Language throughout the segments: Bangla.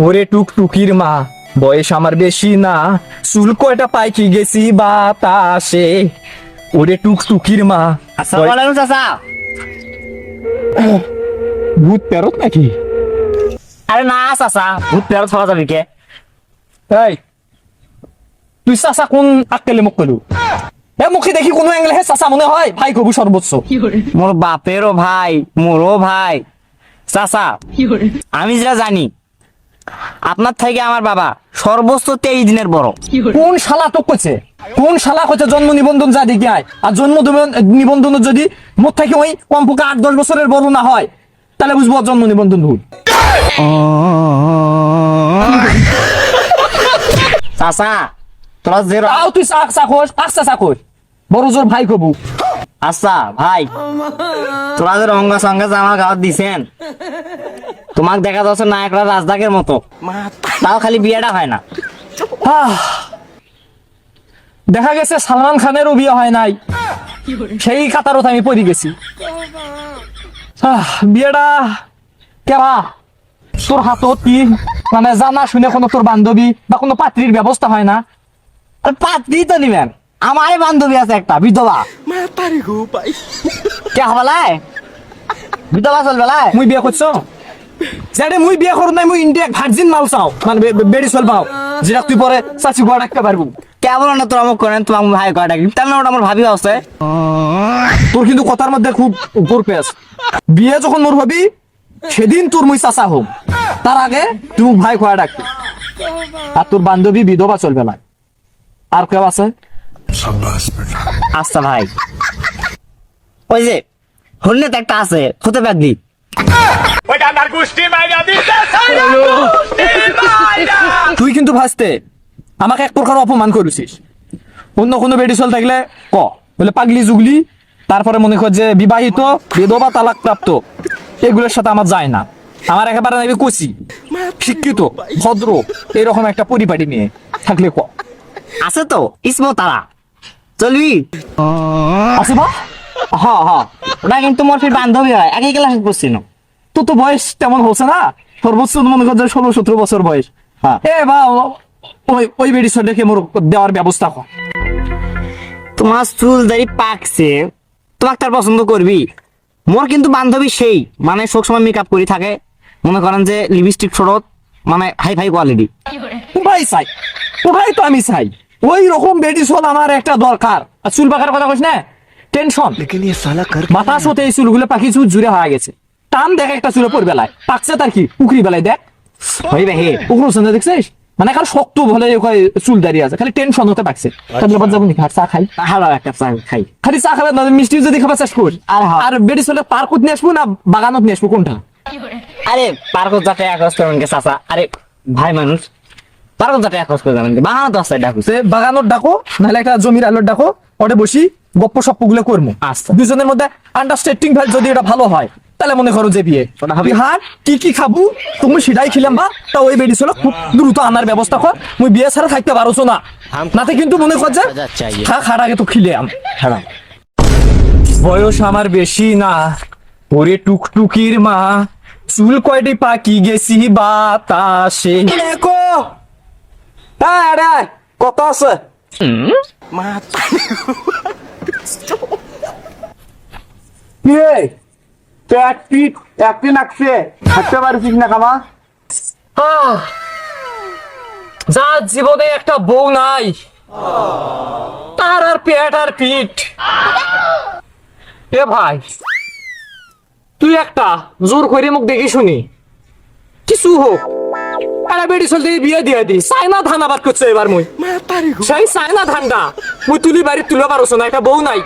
ওরে টুকটুকির মা, বয়স আমার বেশি না, চুল কয়টা পাইকি গেছি বাতাসে। ওরে টুকটুকির মা। আসসালামু আলাইকুম চাচা। ভূত পেরত নাকি? আরে না চাচা, ভূত পেয়ার ছড়া যাবি কে? এই তুই চাচা কোন আক্কেলে মুখ কলু? এ মুখে দেখি কোনো অ্যাঙ্গেলে হে চাচা মনে হয়, ভাই কবু সর্বোচ্চ। মোর বাপেরও ভাই, মোরও ভাই। চাচা আমি যেটা জানি, আপনার থেকে আমার বাবা সর্বোচ্চ 23 দিনের বড়। কোন শালা তো কইছে? কোন শালা কইছে জন্ম নিবন্ধন যা দেখি আয়? আর জন্ম নিবন্ধন যদি মোট থেকে ওই কমপক্ষে 8-10 বছরের বড় না হয়, তাহলে বুঝবো জন্ম নিবন্ধন ভুল। চাচা তোরা যে তাও তুই চাকোস আচ্ছা চাকোস, বড় জোর ভাই কবু। আচ্ছা ভাই, তোরা যে রঙ্গা সঙ্গে যে আমার গাঁত দিছেন, তোমাক দেখা যাচ্ছে নায়করা রাজদাকের মতো, তাও খালি বিয়েটা হয় না। দেখা গেছে সালমান খানেরও বিয়ে হয় নাই, সেই কাতারত আমি পড়ে গেছি। বিয়েটা কেবা তোর হাতত কি মানে জানা শুনে কোনো তোর বান্ধবী বা কোনো পাত্রীর ব্যবস্থা হয় না? আর পাত্রী তো নিবেন, আমারই বান্ধবী আছে একটা বিধবা। কে হবালায় বিধবা চলবেলায় মুই বিয়ে করছো যেটা মুই বিয়ে করো নাই, মুই ইন্ডিয়া ভার্জিন মাল চাও, মানে বেড়ি চল পাও, যেটা তুই পরে চাচি গোয়া ডাকতে পারবো। কেমন না তোর আমাকে করেন, তোমার ভাই কয় ডাকি, তেমন ওটা আমার ভাবি আছে। তোর কিন্তু কথার মধ্যে খুব উপর পেস। বিয়ে যখন মোর হবি সেদিন তোর মুই চাচা হোম, তার আগে তুই মুখ ভাই খোয়া ডাকবি। আর তোর বান্ধবী বিধবা চলবে না। আর কেউ আছে? আচ্ছা ভাই, ওই যে হলনেতে একটা আছে হতে পারবি। তুই কিন্তু ভাসতে আমাকে এক প্রকার অপমান করেছিস। অন্য কোনো বেডিসল থাকলে ক, বলে পাগলি জুগলি, তারপরে মনে কর যে বিবাহিত, বিধবা, তালাক প্রাপ্ত, এগুলোর সাথে আমার যায় না। আমার একেবারে নাকি কচি, শিক্ষিত, ভদ্র এরকম একটা পরিপাটি নিয়ে থাকলে ক। আছে তো ইসমো তারা, চলবি? আছে বা? হ্যাঁ হ্যাঁ, ওটা কিন্তু মোর ফির বান্ধবী হয়, একই ক্লাসে পড়ছি না। তোর তো বয়স তেমন হচ্ছে না, সর্বোচ্চ মনে কর যে 16-17 বছর বয়স। হ্যাঁ। এ বা ওই বেডিসলটাকে মোর দেওয়ার ব্যবস্থা কর। তোমার চুল দাড়ি পাকছে, তোমাকে তার পছন্দ করবি? মোর কিন্তু বান্ধবী সেই মানে সব সময় মেকআপ করি থাকে, মনে করেন যে লিপস্টিক ফরত, মানে হাই ফাই কোয়ালিটি। ওটাই চাই, ওটাই তো আমি চাই। ওই রকম বেডিসল আমার একটা দরকার। আর চুল পাকার কথা কইস না, টেনশন। বাতাস হতে এই চুলগুলো পাখি চুল জুড়ে হয়ে গেছে। টান দেখ একটা চুলে পর বেলায় পাকছে, তার কি উকরি বেলায় দেখ হইবে হে উকরো সন্ধ্যা দেখছিস, মানে কার শক্ত বলে চুল দাঁড়িয়ে আছে, খালি টেনশন হতে পাকছে। তাহলে বাদ যাবো নাকি? আর চা খাই, হালো একটা চা খাই। খালি চা খাবে না, মিষ্টি যদি খাবার চাষ কর। আর হ্যাঁ। আর বেডিসলে পার্কত নিয়ে আসবো না বাগানত নিয়ে আসবো, কোনটা? আরে পার্কত যাতে একস করবেন কে চাচা, আরে ভাই মানুষ পার্কত যাতে একস করে যাবেন কে, বাগানত আছে ডাকুছে। সে বাগানত ডাকো, নাহলে একটা জমির আলোর ডাকো, ওটা বসি গপ্প সপ্প গুলো করবো। আচ্ছা। দুজনের মধ্যে আন্ডারস্ট্যান্ডিং যদি এটা ভালো হয়, তাহলে মনে করো যে বিয়ে হবে। হ্যাঁ, কি কি খাবো তুমি সেটাই খিলাম, বা তা ওই বেডি ছিল খুব দ্রুত আনার ব্যবস্থা কর। মুই বিয়ে ছাড়া থাকতে পারছো না, নাতে কিন্তু মনে কর যে খার আগে তো খিলে আম। হ্যাঁ, বয়স আমার বেশি না, ওরে টুকটুকির মা, চুল কয়টি পাকি গেছি বাতাসে। কত আছে? যার জীবনে একটা বউ নাই, তার আর পেট আর পিঠ। এ ভাই, তুই একটা জোর করে মুখ দেখি শুনি কিছু হোক, আরে বেড়ি চলতে বিয়ে দিয়ে দি। চায়না ধান আবাদ করছে এবার মুই, সেই চায়না ধানটা মুই তুলি বাড়ি তুলে পারছো না। একটা বউ নাই,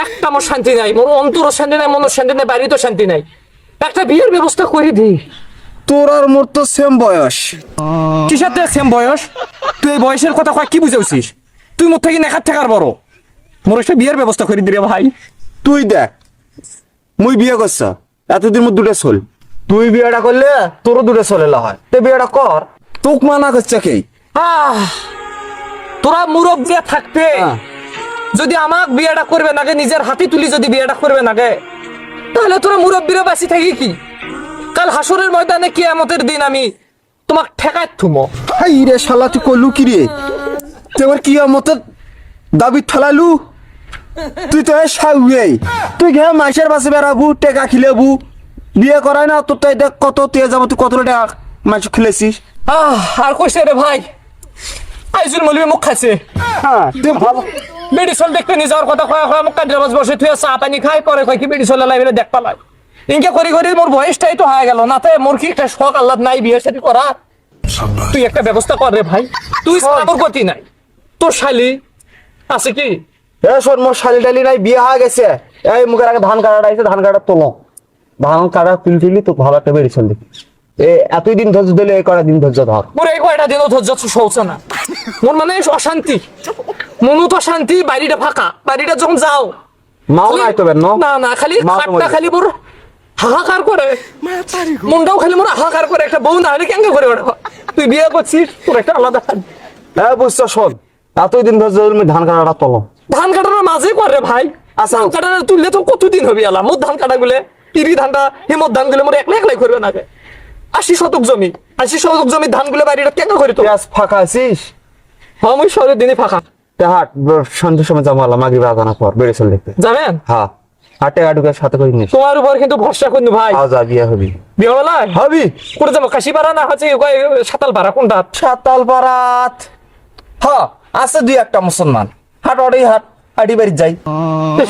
একটা মোর শান্তি নাই, মোর অন্তর শান্তি নাই, মনের শান্তি নাই, বাড়িতে শান্তি নাই। একটা বিয়ের ব্যবস্থা করে দি। তোর আর মোর তো সেম বয়স। কিসের সেম বয়স? তুই এই বয়সের কথা কয় কি বুঝেছিস? তুই মোর থেকে নেখার ঠেকার বড়, মোর একটা বিয়ের ব্যবস্থা করে দিরে ভাই। তুই দেখ, মুই বিয়ে করছ এতদিন মোর দুটো চল, তুই বিয়েটা করলে তোরও দূরে চলে হয়, তুই বিয়েটা কর। তোক মানা করছে কে? তোরা মুরব্বী থাকতে যদি আমাক বিয়েটা করবে নাকি, নিজের হাতে তুলি যদি বিয়েটা করবে নাকি, তাহলে তোরা মুরব্বীরা বাঁচি থাকি কি? কাল হাসরের ময়দানে কিয়ামতের দিন আমি তোমাক ঠেকাই থুমো। হাই রে শালা তুই করলু কি রে তুই আমার কি মতো দাবি ঠেলালু তুই তো সাউয়ে তুই ঘে মাসের বাসে বেড়াবু টেকা খিলেবু বিয়ে করাই না তোর তো এটা কত তুই যাবো তুই কত টাকা মাস খিলেছিস আর কইছে রে ভাই আইজুল মলিবে মুখ খাইছে। হ্যাঁ তুই ভালো মেডিসল দেখতে নিয়ে যাওয়ার কথা কয়া কয়া মুখ কাটিয়ে বসে তুই চা পানি খাই পরে কয় কি মেডিসল লাইবে দেখ পালাই ইনকে করি করি মোর বয়সটাই তো হয়ে গেল না তে মোর কি একটা শখ আল্লাহ নাই বিয়ে শাদী করা। তুই একটা ব্যবস্থা কর রে ভাই তুই আমার গতি নাই তোর শালি আছে কি এ শোন মোর শালি টালি নাই বিয়ে হয়ে গেছে এই মুখের আগে ধান কাটা আইছে ধান কাটা তোলো ধান কাটা তুলছিলি তো ভালো একটা মেডিসিন দেখি এতই দিন ধৈর্য দিলে এই কটা দিন ধৈর্য ধর মোর এই কয়টা দিনও ধৈর্য সৌছে না মোর মানে অশান্তি মনু তো শান্তি বাড়িটা ফাঁকা বাড়িটা যখন যাও মাও নাই তো বেন না না খালি মা তো খাটটা মরে খালি মোর হাহাকার করে মনটাও খালি মোর হাহাকার করে একটা বউ না হলে কেন করে ওঠে তুই বিয়ে করছিস তোর একটা আলাদা হ্যাঁ বুঝছো শোন এতই দিন ধৈর্য ধরলে ধান কাটাটা তোলো ধান কাটার মাঝে করে ভাই আচ্ছা। ধান কাটার তুললে তো কতদিন হবে আলা মোর ধান কাটা গুলে ইরি ধানটা হিমত ধান গুলে মোর একলা একলাই করবে না 80 শতক জমি 80 শতক জমি ধান গুলে বাড়িটা কেন করি তো পেঁয়াজ ফাঁকা আছিস হ্যাঁ মুই শহরের দিনে ফাঁকা হাট সন্ধ্যের সময় যাবো আল্লাহ মাগরিব আজানা পর মেডিসিন দেখতে যাবেন হ্যাঁ হাটে গাটুকে সাথে করে নিস তোমার উপর কিন্তু ভরসা করুন ভাই আও যা বিয়ে হবি বিয়ে হলো হবি করে যাবো কাশিপাড়া না হচ্ছে সাতাল পাড়া কোনটা সাতাল পারাত হ্যাঁ আছে দুই একটা মুসলমান হাট অড়েই হাট হাটি বাড়ি যাই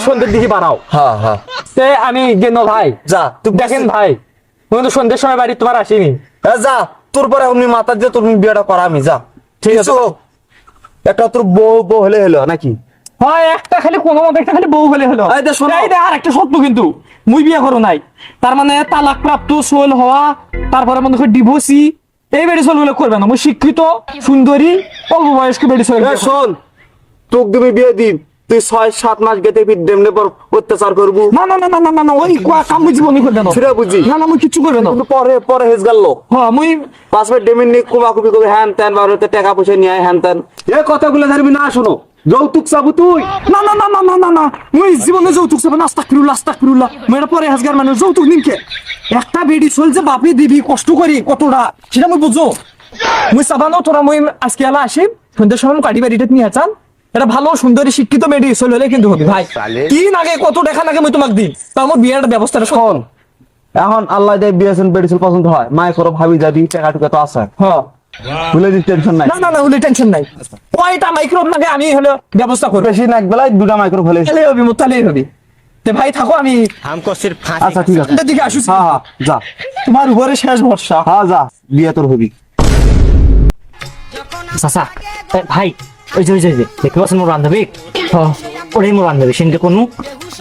সন্ধ্যের দিকে বাড়াও হ্যাঁ হ্যাঁ সে আমি গেল ভাই যা তুই দেখেন ভাই কিন্তু সন্ধ্যের সময় বাড়ি তোমার আসেনি যা তোর পরে এমনি মাথা দিয়ে তোর বিয়েটা করা আমি যা ঠিক আছে। কিছু হোক। একটা তোর বউ বউ হলে হলো নাকি হয় একটা খালি কোনো মতো একটা খালি বউ হলে হলো এই দে শোনো। এই দে আর একটা সত্য কিন্তু মুই বিয়ে করো নাই তার মানে তালাক প্রাপ্ত সোল হওয়া তারপরে মনে করি ডিভোর্সি এই বেড়ি সোল গুলো করবে না মুই শিক্ষিত সুন্দরী অল্প বয়স্ক বেড়ি সোল এ শোন তোকে তুমি বিয়ে দিন তুই 6-7 মাস গেতে ফির দেমনে পর অত্যাচার করবো না না না না না না ওই কাম মুই জীবনই করবে না সেটা বুঝি না না মুই কিচ্ছু করবে না কিন্তু পরে পরে হেজ গেল হ্যাঁ মুই 5 মিনিট ডেমিন নিয়ে কুমাকুবি করবে হ্যান ত্যান বারোতে টাকা পয়সা নিয়ে আয় হ্যান ত্যান এ কথাগুলো ধরবি না শোনো যৌতুক চাবো তুই না না না না না না না মুই জীবনে যৌতুক চাবে না আস্তাগফিরুল্লাহ মেয়েরা পরে হাজগার মানুষ যৌতুক নিমকে একটা বেডি চল যে বাপে দিবি কষ্ট করি কতটা সেটা মুই বুঝো মুই চাবানো তোরা মুই আজকে এলা আসি সন্ধ্যার সময় কাটি বাড়িটা নিয়ে চান এটা ভালো সুন্দরী শিক্ষিত মেডি চল হলে কিন্তু হবে ভাই কি নাগে কত দেখা নাগে মুই তোমাক দিই তা আমার বিয়ের ব্যবস্থাটা শোন এখন আল্লাহ দেয় বিয়েছেন বেডিসেল পছন্দ হয় মায়ের করো ভাবি যাবি টাকা টুকা তো আছে হ্যাঁ ভুলে দিস টেনশন নাই না না না ওই টেনশন নাই কয়টা মাইক্রোব নাগে আমি হলো ব্যবস্থা করব বেশি না এক বেলায় দুটা মাইক্রো ফেলে তাহলে হবে তাহলেই হবে তে ভাই থাকো আমি हमको सिर्फ फांसी আচ্ছা ঠিক আছে এটার দিকে আসুছি হ্যাঁ হ্যাঁ যা তোমার উপরে শেষ ভরসা হ্যাঁ যা বিয়ে তোর হবি চাচা ভাই ওই যে দেখতে পাচ্ছেন মোর বান্ধবী ওরাই মোর বান্ধবী সেনকে কোনো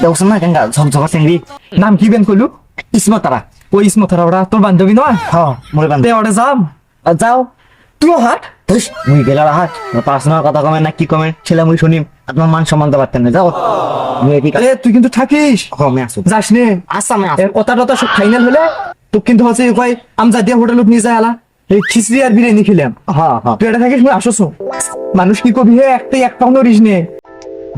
দেখছেন না কেন ঝকঝকা চেংড়ি নাম কি বেন কইলু ইসমতারা ওই ইসমতারা ওরা তোর বান্ধবী নয় হ্যাঁ মোর তে বান্ধবী ওরে যাম যাও তুইও হাট ধুস মুই গেলার হাট পার্সোনাল কথা কমেন না কি কমেন ছেলে মুই শুনিম আর তোমার মান সম্মান দেওয়ার না যাও মুই এদিকে এ তুই কিন্তু থাকিস কমে আসো যাস নে আচ্ছা আমি আসো এর কথা টথা সব ফাইনাল হলে তো কিন্তু হচ্ছে কয় আমজাদিয়া হোটেলত নিয়ে যায় আলা এই খিচড়ি আর বিরিয়ানি খেলাম হ্যাঁ হ্যাঁ তুই এটা থাকিস মুই আসছো মানুষ কি কবি হে এক পাউন্ড রিস নে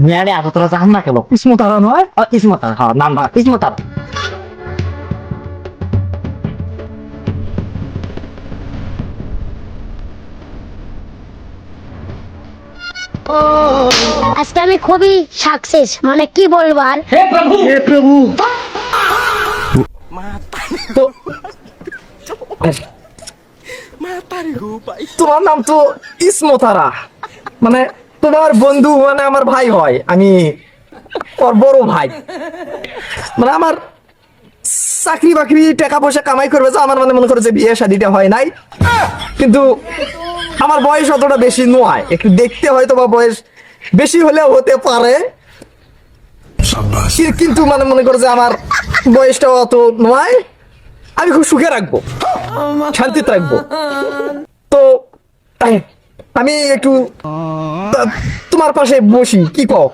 মুই আরে আতো তোরা যাম না কেন ইসমতারা নয় ইসমতারা হ্যাঁ নাম ইসমতারা আজকে আমি খুবই সাকসেস মানে কি বলবো আর তো তোমার নাম তো ইসমতারা মানে তোমার বন্ধু মানে আমার ভাই হয় আমি ওর বড় ভাই মানে আমার চাকরি বাকরি টাকা পয়সা কামাই করবে যে আমার মানে মনে করে যে বিয়ে শাদিটা হয় নাই কিন্তু আমার বয়স অতটা বেশি নয় একটু দেখতে হয়তো বা বয়স বেশি হলেও হতে পারে কিন্তু মানে মনে করে যে আমার বয়সটা অত নয় আমি খুব সুখে রাখবো শান্তিতে রাখবো তো আমি একটু তোমার পাশে বসি কি কও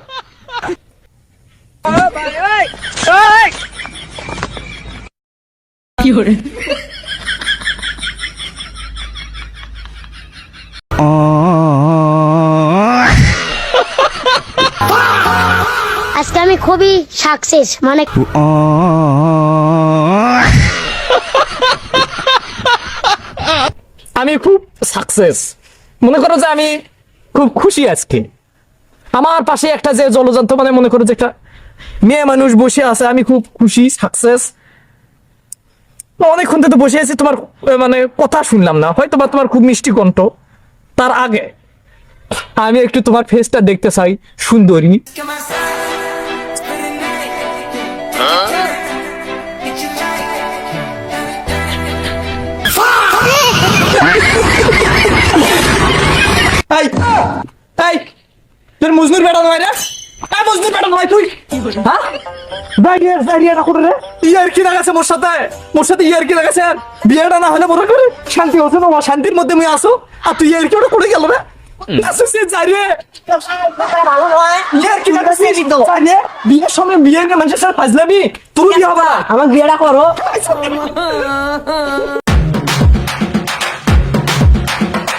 আজকে আমি খুবই সাকসেস মানে আমি আমি খুব সাকসেস, মনে করো যে আমি খুব খুশি আজকে। আমার পাশে একটা যে জলযন্ত্র, মানে মনে করো যে একটা মেয়ে মানুষ বসে আছে, আমি খুব খুশি, সাকসেস। অনেকক্ষণ থেকে বসে আছি, তোমার মানে কথা শুনলাম না, হয়তো বা তোমার খুব মিষ্টি কণ্ঠ। তার আগে আমি একটু তোমার ফেসটা দেখতে চাই, সুন্দরী। এই এই তোর মজনুর বেটা নয় রে? এই মজনুর বেটা নয় তুই? হ্যাঁ দাঁড়িয়ে না করে রে, ইয়ার কি লাগাছে মোর সাথে ইয়ার কি লাগাছে? বিয়েটা না হলে মনে করে শান্তি হচ্ছে না, শান্তির মধ্যে মুই আসো, আর তুই ইয়ার কি ওটা করে গেল রে? ইয়ার কি লাগাছে? বিয়ের সময় বিয়ে মানুষের সাথে ফাজলামি, তুমি বিয়ে হবা, আমার বিয়েটা করো।